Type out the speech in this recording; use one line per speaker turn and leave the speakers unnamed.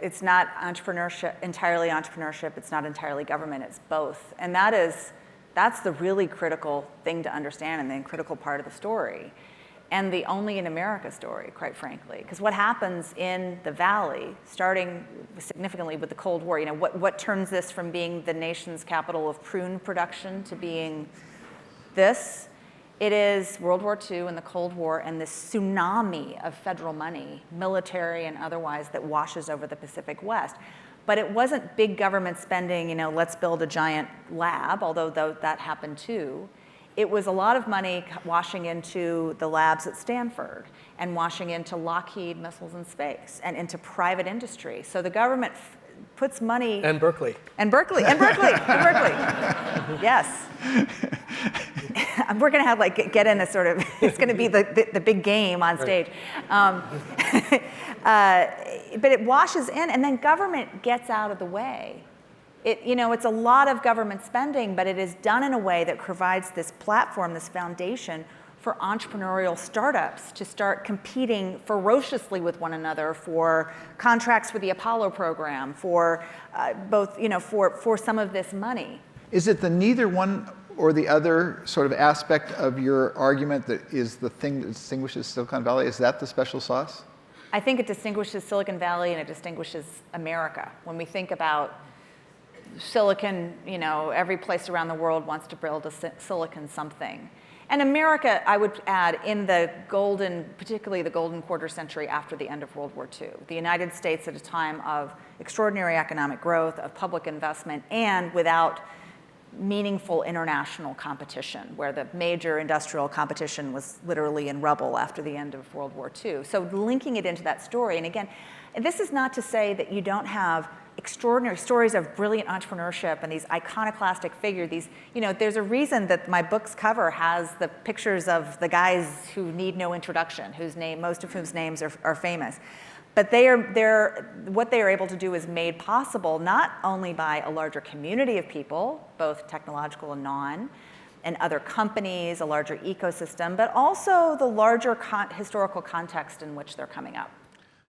it's not entrepreneurship, entirely entrepreneurship, it's not entirely government, it's both. And that's the really critical thing to understand and the critical part of the story. And the only in America story, quite frankly. Because what happens in the Valley, starting significantly with the Cold War, what turns this from being the nation's capital of prune production to being this? It is World War II and the Cold War and this tsunami of federal money, military and otherwise, that washes over the Pacific West. But it wasn't big government spending, let's build a giant lab, although that happened too. It was a lot of money washing into the labs at Stanford and washing into Lockheed Missiles and Space and into private industry. So the government puts money.
And Berkeley.
And Berkeley. Yes. We're going to have get in a sort of, it's going to be the big game on stage. But it washes in, and then government gets out of the way. It's a lot of government spending, but it is done in a way that provides this platform, this foundation for entrepreneurial startups to start competing ferociously with one another for contracts with the Apollo program, for for some of this money.
Is it the neither one or the other sort of aspect of your argument that is the thing that distinguishes Silicon Valley? Is that the special sauce?
I think it distinguishes Silicon Valley and it distinguishes America. When we think about silicon, every place around the world wants to build a silicon something. And America, I would add, in particularly the golden quarter century after the end of World War II. The United States at a time of extraordinary economic growth, of public investment, and without meaningful international competition, where the major industrial competition was literally in rubble after the end of World War II. So linking it into that story, and again, this is not to say that you don't have extraordinary stories of brilliant entrepreneurship and these iconoclastic figures. There's a reason that my book's cover has the pictures of the guys who need no introduction, most of whose names are famous. But what they are able to do is made possible not only by a larger community of people, both technological and non, and other companies, a larger ecosystem, but also the larger historical context in which they're coming up.